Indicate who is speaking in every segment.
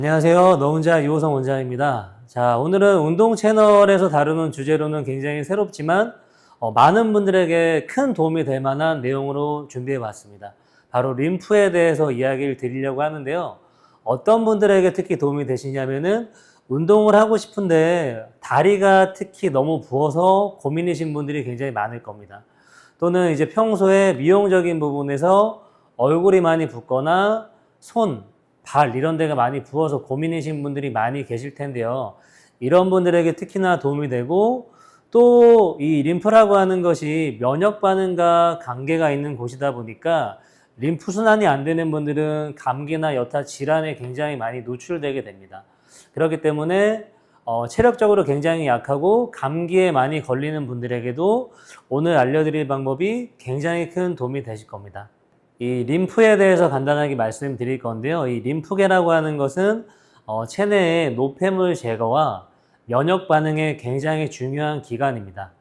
Speaker 1: 안녕하세요. 너 혼자 유호성 원장입니다. 자, 오늘은 운동 채널에서 다루는 주제로는 굉장히 새롭지만 많은 분들에게 큰 도움이 될 만한 내용으로 준비해 봤습니다. 바로 림프에 대해서 이야기를 드리려고 하는데요. 어떤 분들에게 특히 도움이 되시냐면은 운동을 하고 싶은데 다리가 특히 너무 부어서 고민이신 분들이 굉장히 많을 겁니다. 또는 이제 평소에 미용적인 부분에서 얼굴이 많이 붓거나 손, 발 이런 데가 많이 부어서 고민이신 분들이 많이 계실 텐데요. 이런 분들에게 특히나 도움이 되고 또 이 림프라고 하는 것이 면역 반응과 관계가 있는 곳이다 보니까 림프 순환이 안 되는 분들은 감기나 여타 질환에 굉장히 많이 노출되게 됩니다. 그렇기 때문에 체력적으로 굉장히 약하고 감기에 많이 걸리는 분들에게도 오늘 알려드릴 방법이 굉장히 큰 도움이 되실 겁니다. 이 림프에 대해서 간단하게 말씀드릴 건데요. 이 림프계라고 하는 것은 체내의 노폐물 제거와 면역 반응에 굉장히 중요한 기관입니다.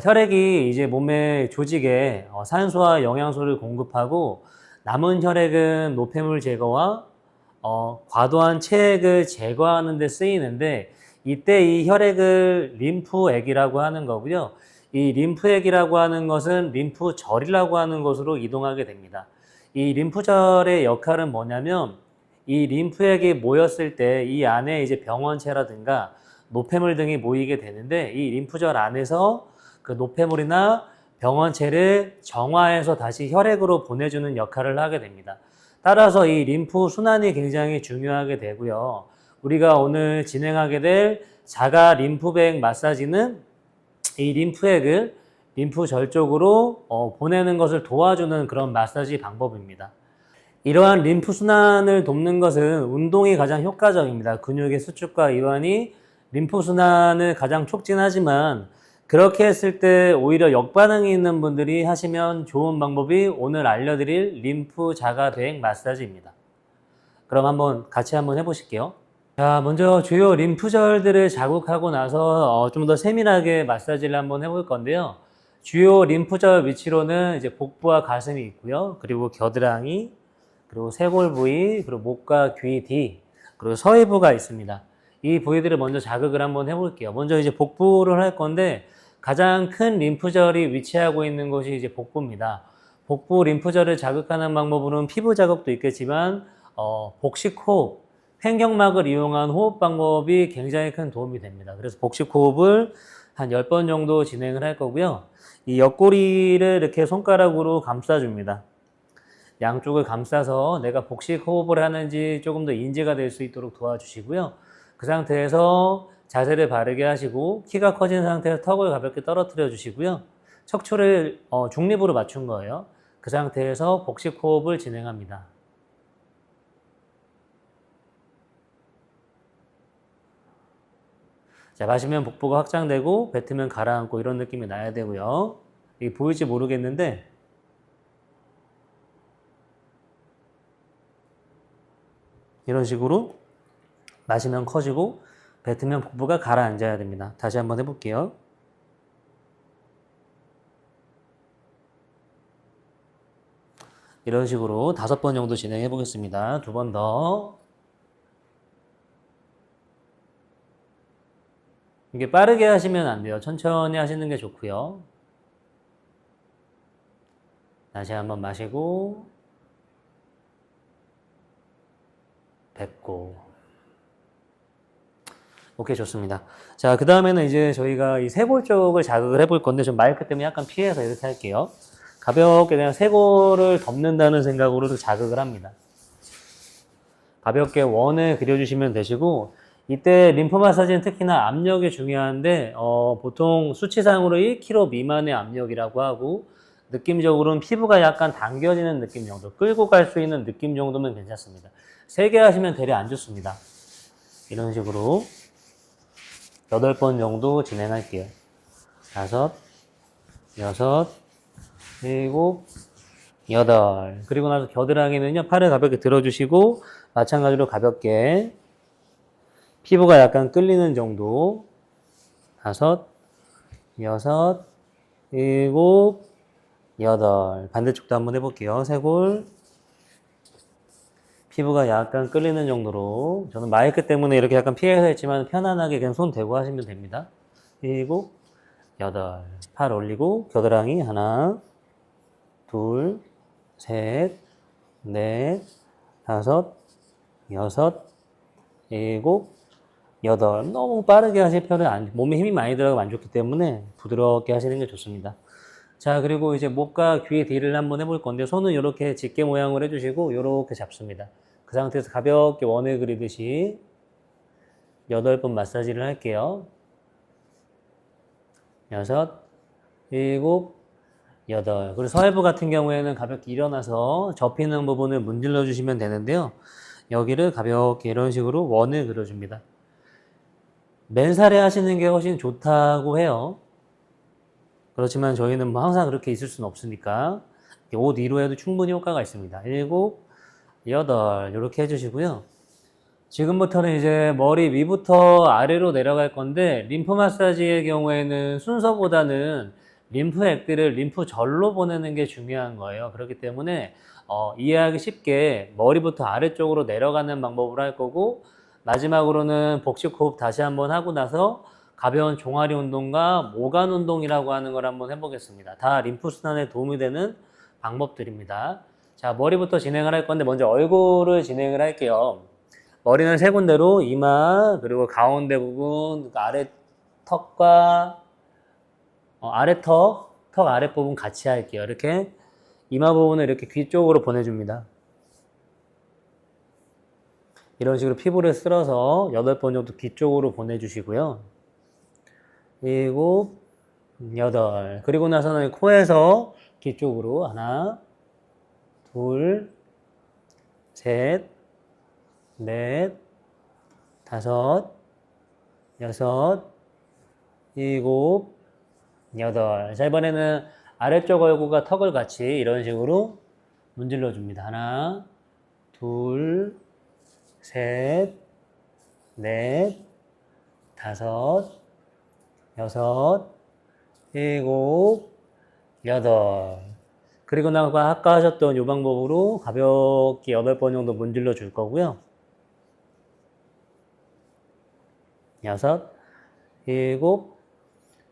Speaker 1: 혈액이 이제 몸의 조직에 산소와 영양소를 공급하고 남은 혈액은 노폐물 제거와 과도한 체액을 제거하는 데 쓰이는데 이때 이 혈액을 림프액이라고 하는 거고요. 이 림프액이라고 하는 것은 림프절이라고 하는 곳으로 이동하게 됩니다. 이 림프절의 역할은 뭐냐면 이 림프액이 모였을 때 이 안에 이제 병원체라든가 노폐물 등이 모이게 되는데 이 림프절 안에서 그 노폐물이나 병원체를 정화해서 다시 혈액으로 보내주는 역할을 하게 됩니다. 따라서 이 림프 순환이 굉장히 중요하게 되고요. 우리가 오늘 진행하게 될 자가 림프백 마사지는 이 림프액을 림프절 쪽으로 보내는 것을 도와주는 그런 마사지 방법입니다. 이러한 림프 순환을 돕는 것은 운동이 가장 효과적입니다. 근육의 수축과 이완이 림프 순환을 가장 촉진하지만 그렇게 했을 때 오히려 역반응이 있는 분들이 하시면 좋은 방법이 오늘 알려드릴 림프 자가 배액 마사지입니다. 그럼 같이 한번 해보실게요. 자, 먼저 주요 림프절들을 자극하고 나서 좀 더 세밀하게 마사지를 한번 해볼 건데요. 주요 림프절 위치로는 이제 복부와 가슴이 있고요. 그리고 겨드랑이, 그리고 쇄골 부위, 그리고 목과 귀 뒤, 그리고 서해부가 있습니다. 이 부위들을 먼저 자극을 한번 해볼게요. 먼저 이제 복부를 할 건데 가장 큰 림프절이 위치하고 있는 곳이 이제 복부입니다. 복부 림프절을 자극하는 방법으로는 피부 자극도 있겠지만 복식호흡, 횡격막을 이용한 호흡 방법이 굉장히 큰 도움이 됩니다. 그래서 복식호흡을 한 10번 정도 진행을 할 거고요. 이 옆구리를 이렇게 손가락으로 감싸줍니다. 양쪽을 감싸서 내가 복식호흡을 하는지 조금 더 인지가 될 수 있도록 도와주시고요. 그 상태에서 자세를 바르게 하시고 키가 커진 상태에서 턱을 가볍게 떨어뜨려 주시고요. 척추를 중립으로 맞춘 거예요. 그 상태에서 복식호흡을 진행합니다. 자, 마시면 복부가 확장되고 뱉으면 가라앉고 이런 느낌이 나야 되고요. 이게 보일지 모르겠는데 이런 식으로 마시면 커지고 뱉으면 복부가 가라앉아야 됩니다. 다시 한번 해볼게요. 이런 식으로 5번 정도 진행해 보겠습니다. 2번 더. 이게 빠르게 하시면 안 돼요. 천천히 하시는 게 좋고요. 다시 한번 마시고 뱉고. 오케이, 좋습니다. 자, 그 다음에는 이제 저희가 이 쇄골 쪽을 자극을 해볼 건데 좀 마이크 때문에 약간 피해서 이렇게 할게요. 가볍게 그냥 쇄골을 덮는다는 생각으로도 자극을 합니다. 가볍게 원을 그려주시면 되시고 이때 림프 마사지는 특히나 압력이 중요한데 보통 수치상으로 1kg 미만의 압력이라고 하고 느낌적으로는 피부가 약간 당겨지는 느낌 정도, 끌고 갈 수 있는 느낌 정도면 괜찮습니다. 세게 하시면 되려 안 좋습니다. 이런 식으로 8번 정도 진행할게요. 5, 6, 7, 8. 그리고 나서 겨드랑이는요, 팔을 가볍게 들어주시고 마찬가지로 가볍게 피부가 약간 끌리는 정도. 5, 6, 7, 8. 반대쪽도 한번 해볼게요. 쇄골, 피부가 약간 끌리는 정도로, 저는 마이크 때문에 이렇게 약간 피해서 했지만 편안하게 그냥 손 대고 하시면 됩니다. 7, 8, 팔 올리고 겨드랑이 하나, 둘, 셋, 넷, 다섯, 여섯, 일곱, 여덟. 너무 빠르게 하실 필요는 몸에 힘이 많이 들어가면 안 좋기 때문에 부드럽게 하시는 게 좋습니다. 자, 그리고 이제 목과 귀 딜을 한번 해볼 건데, 손은 이렇게 집게 모양을 해주시고 이렇게 잡습니다. 그 상태에서 가볍게 원을 그리듯이 8번 마사지를 할게요. 6, 7, 8. 그리고 서해부 같은 경우에는 가볍게 일어나서 접히는 부분을 문질러 주시면 되는데요. 여기를 가볍게 이런 식으로 원을 그려줍니다. 맨살에 하시는 게 훨씬 좋다고 해요. 그렇지만 저희는 뭐 항상 그렇게 있을 수는 없으니까 옷 위로 해도 충분히 효과가 있습니다. 7, 8 이렇게 해주시고요. 지금부터는 이제 머리 위부터 아래로 내려갈 건데, 림프 마사지의 경우에는 순서보다는 림프액들을 림프절로 보내는 게 중요한 거예요. 그렇기 때문에 이해하기 쉽게 머리부터 아래쪽으로 내려가는 방법으로 할 거고, 마지막으로는 복식 호흡 다시 한번 하고 나서 가벼운 종아리 운동과 모관 운동이라고 하는 걸 한번 해보겠습니다. 다 림프 순환에 도움이 되는 방법들입니다. 자, 머리부터 진행을 할 건데 먼저 얼굴을 진행을 할게요. 머리는 세 군데로 이마, 그리고 가운데 부분, 아래 턱과 아래 턱 아래 부분 같이 할게요. 이렇게 이마 부분을 이렇게 귀 쪽으로 보내줍니다. 이런 식으로 피부를 쓸어서 8번 정도 귀 쪽으로 보내주시고요. 7, 8. 그리고 나서는 코에서 귀 쪽으로 하나, 둘, 셋, 넷, 다섯, 여섯, 일곱, 여덟. 자, 이번에는 아래쪽 얼굴과 턱을 같이 이런 식으로 문질러 줍니다. 하나, 둘, 셋, 넷, 다섯, 여섯, 일곱, 여덟. 그리고 나서 아까 하셨던 이 방법으로 가볍게 8번 정도 문질러 줄 거고요. 6, 7,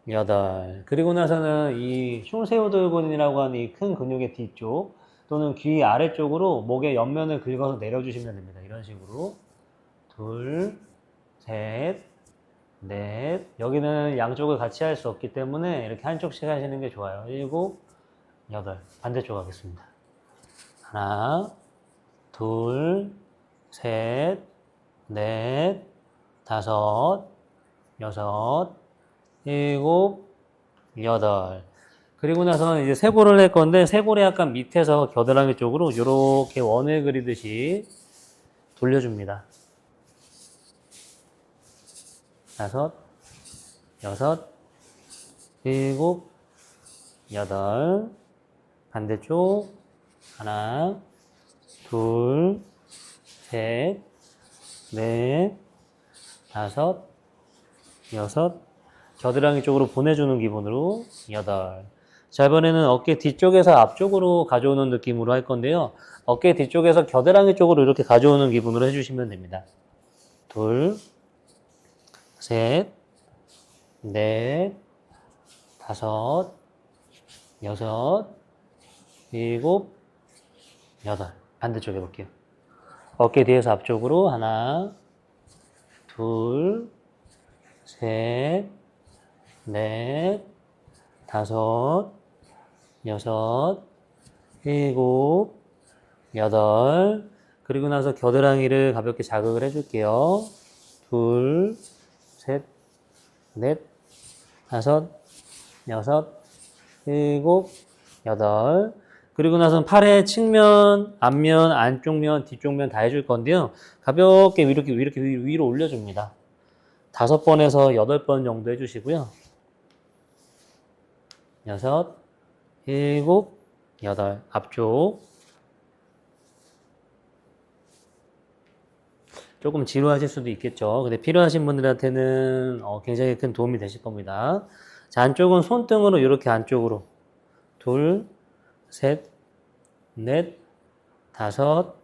Speaker 1: 8. 그리고 나서는 이 흉쇄우돌근이라고 하는 이 큰 근육의 뒤쪽 또는 귀 아래쪽으로 목의 옆면을 긁어서 내려주시면 됩니다. 이런 식으로. 둘, 셋, 넷. 여기는 양쪽을 같이 할 수 없기 때문에 이렇게 한쪽씩 하시는 게 좋아요. 7, 8. 반대쪽 하겠습니다. 하나, 둘, 셋, 넷, 다섯, 여섯, 일곱, 여덟. 그리고 나서는 이제 쇄골을 할 건데, 쇄골이 약간 밑에서 겨드랑이 쪽으로 이렇게 원을 그리듯이 돌려줍니다. 다섯, 여섯, 일곱, 여덟. 반대쪽. 하나, 둘, 셋, 넷, 다섯, 여섯. 겨드랑이 쪽으로 보내주는 기분으로 8. 자, 이번에는 어깨 뒤쪽에서 앞쪽으로 가져오는 느낌으로 할 건데요. 어깨 뒤쪽에서 겨드랑이 쪽으로 이렇게 가져오는 기분으로 해주시면 됩니다. 둘, 셋, 넷, 다섯, 여섯, 일곱, 여덟. 반대쪽 해볼게요. 어깨 뒤에서 앞쪽으로 하나, 둘, 셋, 넷, 다섯, 여섯, 일곱, 여덟. 그리고 나서 겨드랑이를 가볍게 자극을 해줄게요. 둘, 셋, 넷, 다섯, 여섯, 일곱, 여덟. 그리고 나서는 팔의 측면, 앞면, 안쪽면, 뒤쪽면 다 해줄 건데요. 가볍게 이렇게 위로 올려줍니다. 5번에서 8번 정도 해주시고요. 6, 7, 8. 앞쪽. 조금 지루하실 수도 있겠죠. 근데 필요하신 분들한테는 굉장히 큰 도움이 되실 겁니다. 자, 안쪽은 손등으로 이렇게 안쪽으로. 둘, 셋, 넷, 다섯,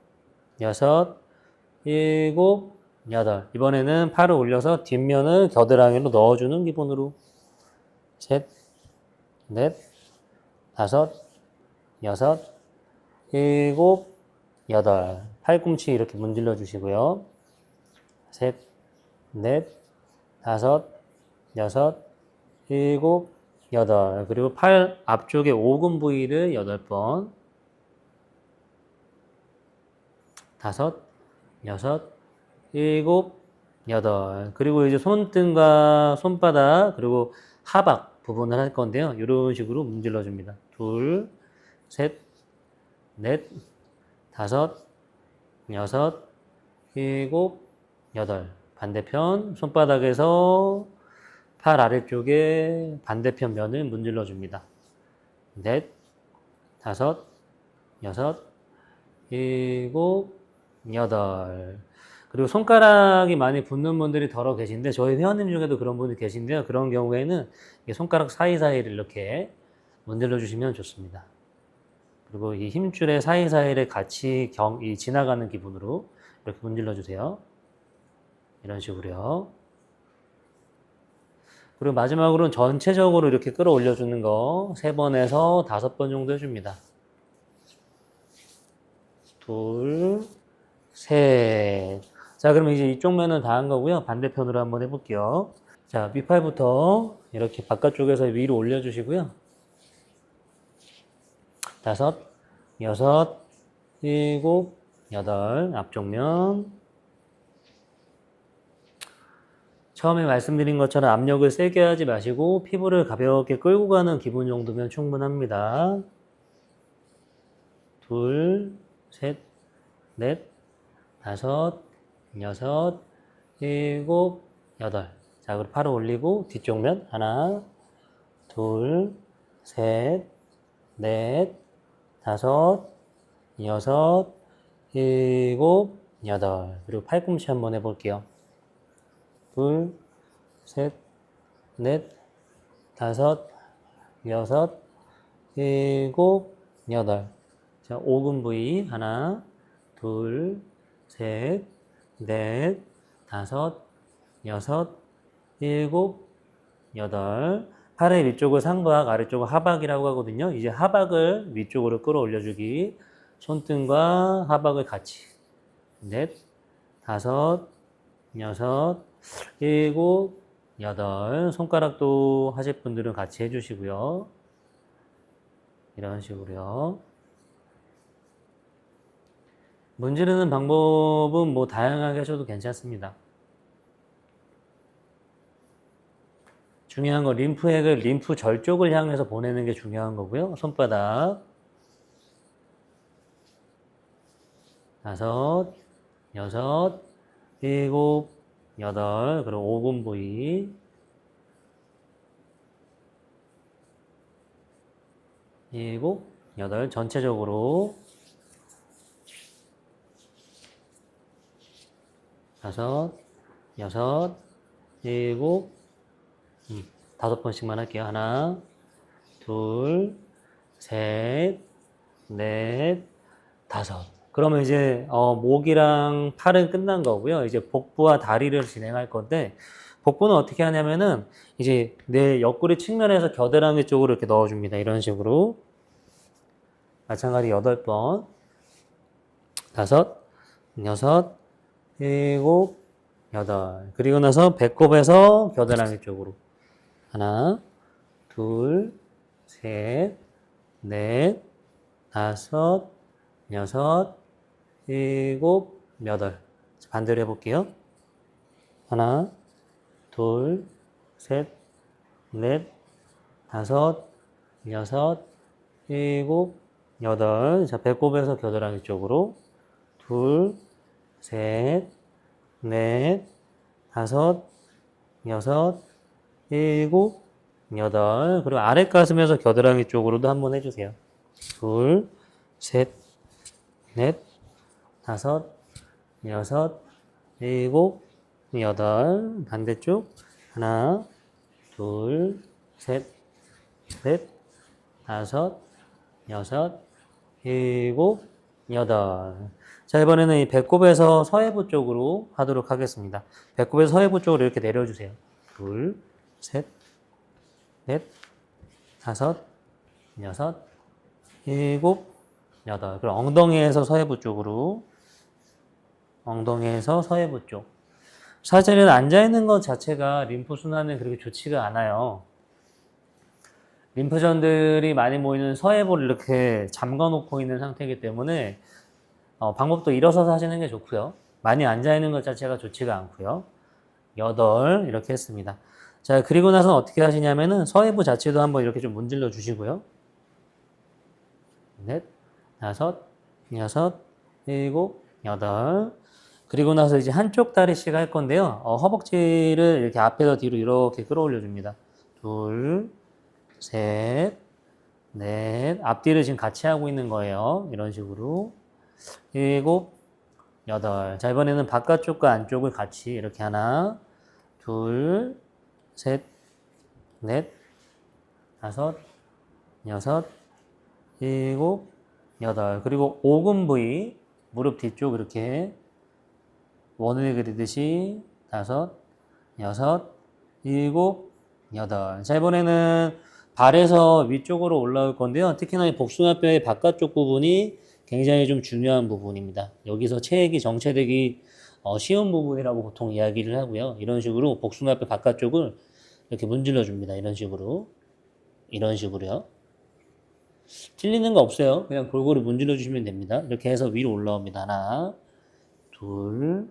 Speaker 1: 여섯, 일곱, 여덟. 이번에는 팔을 올려서 뒷면을 겨드랑이로 넣어주는 기분으로. 셋, 넷, 다섯, 여섯, 일곱, 여덟. 팔꿈치 이렇게 문질러 주시고요. 셋, 넷, 다섯, 여섯, 일곱, 여덟. 그리고 팔 앞쪽에 오금 부위를 8번. 다섯, 여섯, 일곱, 여덟. 그리고 이제 손등과 손바닥, 그리고 하박 부분을 할 건데요. 이런 식으로 문질러 줍니다. 둘, 셋, 넷, 다섯, 여섯, 일곱, 여덟. 반대편 손바닥에서 팔 아래쪽에 반대편 면을 문질러 줍니다. 넷, 다섯, 여섯, 일곱, 여덟. 그리고 손가락이 많이 붓는 분들이 더러 계신데 저희 회원님 중에도 그런 분이 계신데요. 그런 경우에는 손가락 사이사이를 이렇게 문질러 주시면 좋습니다. 그리고 이 힘줄의 사이사이를 같이 지나가는 기분으로 이렇게 문질러 주세요. 이런 식으로요. 그리고 마지막으로는 전체적으로 이렇게 끌어올려 주는 거 3번에서 5번 정도 해줍니다. 둘, 셋. 자, 그럼 이제 이쪽 면은 다 한 거고요. 반대편으로 한번 해볼게요. 자, 밑팔부터 이렇게 바깥쪽에서 위로 올려주시고요. 다섯, 여섯, 일곱, 여덟. 앞쪽 면. 처음에 말씀드린 것처럼 압력을 세게 하지 마시고 피부를 가볍게 끌고 가는 기분 정도면 충분합니다. 둘, 셋, 넷, 다섯, 여섯, 일곱, 여덟. 자, 그리고 팔을 올리고 뒤쪽 면 하나, 둘, 셋, 넷, 다섯, 여섯, 일곱, 여덟. 그리고 팔꿈치 한번 해볼게요. 둘, 셋, 넷, 다섯, 여섯, 일곱, 여덟. 자, 오금 부위 하나, 둘, 셋, 넷, 다섯, 여섯, 일곱, 여덟. 팔의 위쪽을 상박, 아래쪽을 하박이라고 하거든요. 이제 하박을 위쪽으로 끌어올려주기. 손등과 하박을 같이. 넷, 다섯, 여섯, 일곱, 여덟. 손가락도 하실 분들은 같이 해주시고요. 이런 식으로요. 문지르는 방법은 뭐 다양하게 하셔도 괜찮습니다. 중요한 건 림프핵을 림프절 쪽을 향해서 보내는 게 중요한 거고요. 손바닥. 다섯, 여섯, 일곱, 여덟. 그리고 오금 부위. 일곱, 여덟. 전체적으로. 다섯, 여섯, 일곱, 5번씩만 할게요. 하나, 둘, 셋, 넷, 다섯. 그러면 이제 목이랑 팔은 끝난 거고요. 이제 복부와 다리를 진행할 건데 복부는 어떻게 하냐면은 이제 내 옆구리 측면에서 겨드랑이 쪽으로 이렇게 넣어줍니다. 이런 식으로 마찬가지 8번, 다섯, 여섯, 일곱, 여덟. 그리고 나서 배꼽에서 겨드랑이 쪽으로 하나, 둘, 셋, 넷, 다섯, 여섯, 일곱, 여덟. 반대로 해볼게요. 하나, 둘, 셋, 넷, 다섯, 여섯, 일곱, 여덟. 자, 배꼽에서 겨드랑이 쪽으로 둘, 셋, 넷, 다섯, 여섯, 일곱, 여덟. 그리고 아래 가슴에서 겨드랑이 쪽으로도 한번 해주세요. 둘, 셋, 넷, 다섯, 여섯, 일곱, 여덟. 반대쪽 하나, 둘, 셋, 넷, 다섯, 여섯, 일곱, 여덟. 자, 이번에는 이 배꼽에서 서해부 쪽으로 하도록 하겠습니다. 배꼽에서 서해부 쪽으로 이렇게 내려주세요. 둘, 셋, 넷, 다섯, 여섯, 일곱, 여덟. 그럼 엉덩이에서 서해부 쪽으로. 엉덩이에서 서해부 쪽. 사실은 앉아있는 것 자체가 림프 순환은 그렇게 좋지가 않아요. 림프전들이 많이 모이는 서해부를 이렇게 잠궈놓고 있는 상태이기 때문에 방법도 일어서서 하시는 게 좋고요. 많이 앉아있는 것 자체가 좋지가 않고요. 여덟 이렇게 했습니다. 자, 그리고 나서 어떻게 하시냐면은 서해부 자체도 한번 이렇게 좀 문질러 주시고요. 넷, 다섯, 여섯, 일곱, 여덟. 그리고 나서 이제 한쪽 다리씩 할 건데요. 허벅지를 이렇게 앞에서 뒤로 이렇게 끌어올려 줍니다. 둘, 셋, 넷. 앞뒤를 지금 같이 하고 있는 거예요. 이런 식으로. 일곱, 여덟. 자, 이번에는 바깥쪽과 안쪽을 같이 이렇게 하나, 둘, 셋, 넷, 다섯, 여섯, 일곱, 여덟. 그리고 오금 부위, 무릎 뒤쪽 이렇게 원을 그리듯이 다섯, 여섯, 일곱, 여덟. 자, 이번에는 발에서 위쪽으로 올라올 건데요. 특히나 이 복숭아뼈의 바깥쪽 부분이 굉장히 좀 중요한 부분입니다. 여기서 체액이 정체되기 쉬운 부분이라고 보통 이야기를 하고요. 이런 식으로 복숭아뼈 바깥쪽을 이렇게 문질러 줍니다. 이런 식으로. 이런 식으로요. 틀리는 거 없어요. 그냥 골고루 문질러 주시면 됩니다. 이렇게 해서 위로 올라옵니다. 하나, 둘.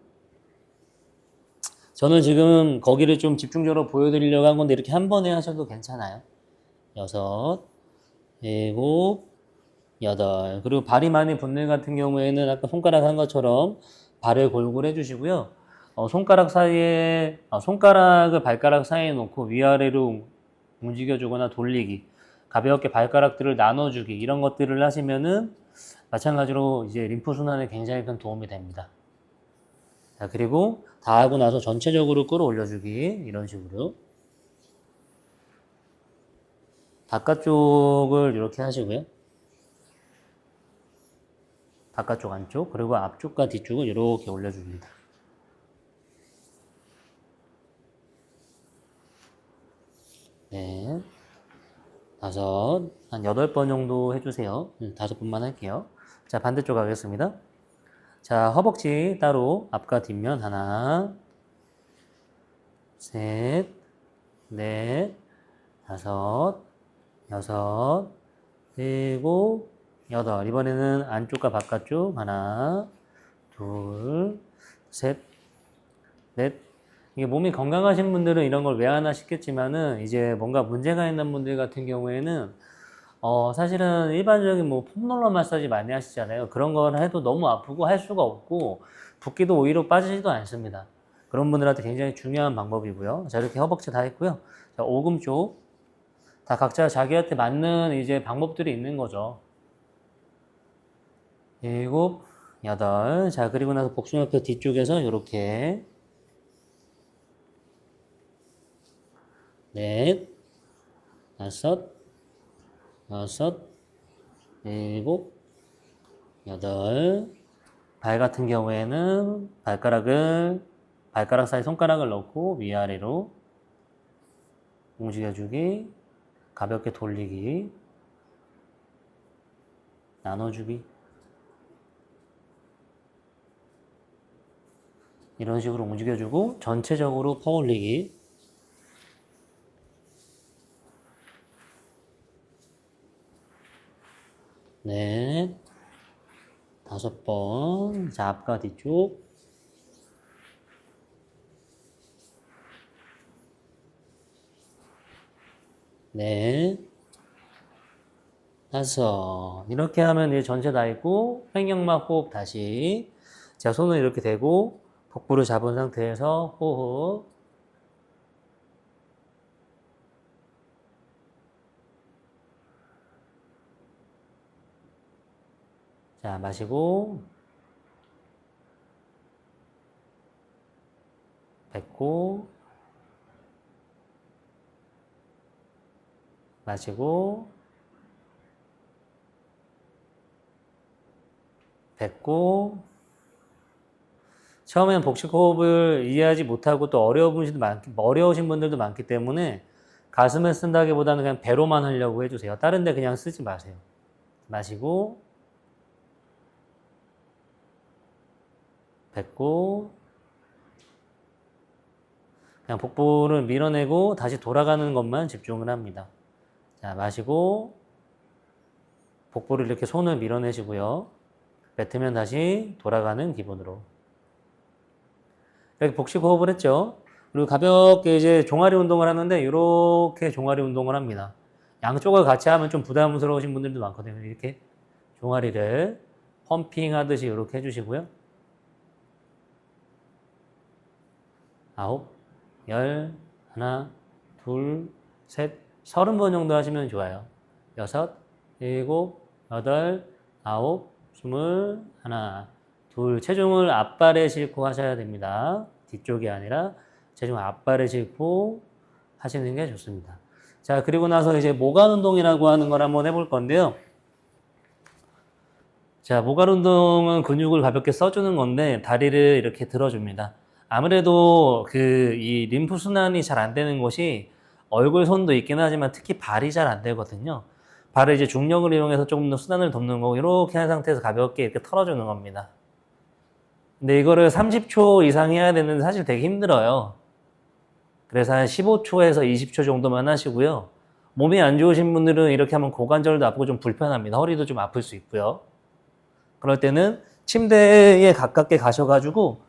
Speaker 1: 저는 지금 거기를 좀 집중적으로 보여드리려고 한 건데 이렇게 한 번에 하셔도 괜찮아요. 여섯, 일곱, 여덟. 그리고 발이 많이 붙는 같은 경우에는 아까 손가락 한 것처럼 발을 골고루 해주시고요. 손가락 사이에, 손가락을 발가락 사이에 놓고 위아래로 움직여주거나 돌리기, 가볍게 발가락들을 나눠주기, 이런 것들을 하시면은 마찬가지로 이제 림프 순환에 굉장히 큰 도움이 됩니다. 자, 그리고 다 하고 나서 전체적으로 끌어올려주기, 이런 식으로. 바깥쪽을 이렇게 하시고요. 바깥쪽, 안쪽, 그리고 앞쪽과 뒤쪽을 이렇게 올려줍니다. 네. 다섯, 한 8번 정도 해주세요. 5번만 할게요. 자, 반대쪽 가겠습니다. 자, 허벅지 따로 앞과 뒷면 하나, 셋, 넷, 다섯, 여섯, 일곱, 여덟. 이번에는 안쪽과 바깥쪽 하나, 둘, 셋, 넷. 이게 몸이 건강하신 분들은 이런 걸 왜 하나 싶겠지만은 이제 뭔가 문제가 있는 분들 같은 경우에는 사실은 일반적인 뭐 폼롤러 마사지 많이 하시잖아요. 그런 걸 해도 너무 아프고 할 수가 없고 붓기도 오히려 빠지지도 않습니다. 그런 분들한테 굉장히 중요한 방법이고요. 자, 이렇게 허벅지 다 했고요. 자, 오금 쪽. 다 각자 자기한테 맞는 이제 방법들이 있는 거죠. 일곱, 여덟. 자, 그리고 나서 복숭아뼈 뒤쪽에서 이렇게 넷, 다섯, 여섯, 일곱, 여덟. 발 같은 경우에는 발가락 사이 손가락을 넣고 위아래로 움직여주기, 가볍게 돌리기, 나눠주기. 이런 식으로 움직여주고 전체적으로 퍼올리기. 넷, 5번. 자, 앞과 뒤쪽. 넷, 5. 이렇게 하면 이제 전체 다 있고 횡격막 호흡 다시. 자, 손을 이렇게 대고 복부를 잡은 상태에서 호흡. 자, 마시고 뱉고 마시고 뱉고 처음에는 복식호흡을 이해하지 못하고 또 어려우신 분들도 많기 때문에 가슴에 쓴다기보다는 그냥 배로만 하려고 해주세요. 다른 데 그냥 쓰지 마세요. 마시고 뱉고 그냥 복부를 밀어내고 다시 돌아가는 것만 집중을 합니다. 자, 마시고 복부를 이렇게 손을 밀어내시고요. 뱉으면 다시 돌아가는 기분으로. 이렇게 복식 호흡을 했죠. 그리고 가볍게 이제 종아리 운동을 하는데 이렇게 종아리 운동을 합니다. 양쪽을 같이 하면 좀 부담스러우신 분들도 많거든요. 이렇게 종아리를 펌핑 하듯이 이렇게 해주시고요. 9, 10, 하나, 둘, 셋, 30번 정도 하시면 좋아요. 6, 7, 8, 9, 20, 하나, 둘. 체중을 앞발에 싣고 하셔야 됩니다. 뒤쪽이 아니라 체중 앞발에 싣고 하시는 게 좋습니다. 자, 그리고 나서 이제 모관 운동이라고 하는 걸 한번 해볼 건데요. 자, 모관 운동은 근육을 가볍게 써주는 건데 다리를 이렇게 들어줍니다. 아무래도 이 림프 순환이 잘 안 되는 곳이 얼굴, 손도 있긴 하지만 특히 발이 잘 안 되거든요. 발을 이제 중력을 이용해서 조금 더 순환을 돕는 거고 이렇게 한 상태에서 가볍게 이렇게 털어주는 겁니다. 근데 이거를 30초 이상 해야 되는데 사실 되게 힘들어요. 그래서 한 15초에서 20초 정도만 하시고요. 몸이 안 좋으신 분들은 이렇게 하면 고관절도 아프고 좀 불편합니다. 허리도 좀 아플 수 있고요. 그럴 때는 침대에 가깝게 가셔가지고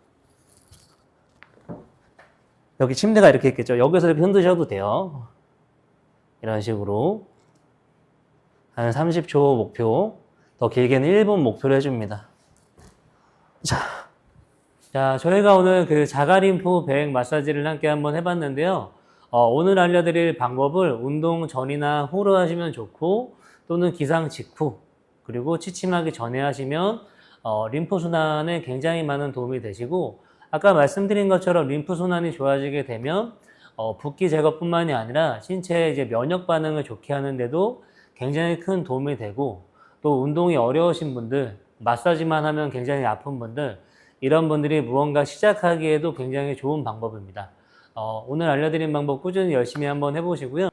Speaker 1: 여기 침대가 이렇게 있겠죠. 여기서 이렇게 흔드셔도 돼요. 이런 식으로 한 30초 목표, 더 길게는 1분 목표로 해줍니다. 자, 저희가 오늘 자가림프 배행 마사지를 함께 한번 해봤는데요. 오늘 알려드릴 방법을 운동 전이나 후로 하시면 좋고 또는 기상 직후 그리고 취침하기 전에 하시면 림프 순환에 굉장히 많은 도움이 되시고 아까 말씀드린 것처럼 림프 순환이 좋아지게 되면 붓기 제거뿐만이 아니라 신체의 이제 면역 반응을 좋게 하는데도 굉장히 큰 도움이 되고 또 운동이 어려우신 분들, 마사지만 하면 굉장히 아픈 분들 이런 분들이 무언가 시작하기에도 굉장히 좋은 방법입니다. 오늘 알려드린 방법 꾸준히 열심히 한번 해보시고요.